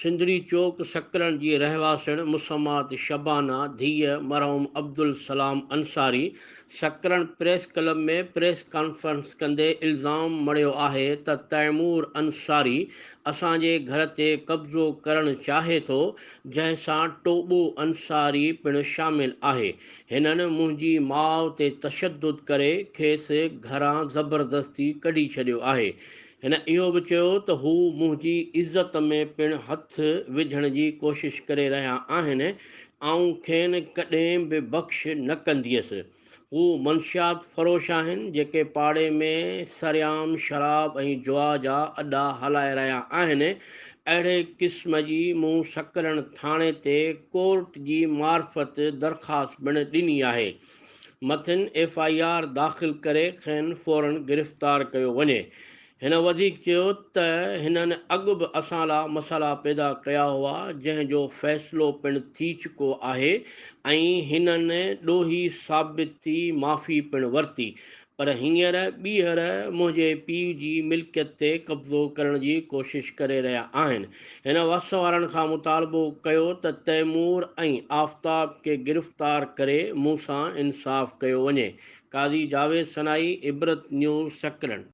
सिंदरी चौक सकरन जी रहवासण मुसम्मात शबाना धीअ मरहूम Abdul Salam Ansari सकरन press club में प्रेस कॉन्फ्रेंस कंदे इल्ज़ाम मड़ियो आहे त तैमूर अंसारी असांजे घर ते कब्ज़ो करणु चाहे थो, जंहिंसां टोबू अंसारी पिणु शामिल आहे। हिननि मुंहिंजी माउ ते तशद्दुद करे खेसि घरां ज़बरदस्ती कढी छॾियो आहे। हिन इहो बि चयो त हू मुंहिंजी इज़त में पिणु हथु विझण जी कोशिश करे रहिया आहिनि। आऊं खेनि कॾहिं बि बख़्श न कंदीअसि। हू मंशियात फ़रोश आहिनि जेके पाड़े में सरियाम शराब ऐं जुआ जा अॾा हलाए रहिया आहिनि। अहिड़े क़िस्म जी मूं सकरन थाणे ते कोर्ट जी मार्फत दरख़्वास्त पिणु ॾिनी आहे। मथिन FIR दाख़िल करे खेनि फ़ौरन गिरफ़्तार कयो वञे। हिन वधीक चयो त हिननि अॻु बि असां लाइ मसाला पैदा कया हुआ, जंहिंजो फ़ैसिलो पिणु थी चुको आहे ऐं हिननि ॾोही साबित थी माफ़ी पिणु वरिती, पर हींअर ॿीहर मुंहिंजे पीउ जी मिल्कियत ते कब्ज़ो करण जी कोशिश करे रहिया आहिनि। हिन वस वारनि खां मुतालबो कयो त तैमूर ऐं आफ़ताब खे गिरफ़्तार करे मूंसां इंसाफ़ कयो वञे। काज़ी जावेद सनाई, इबरत न्यूज़ सकरन।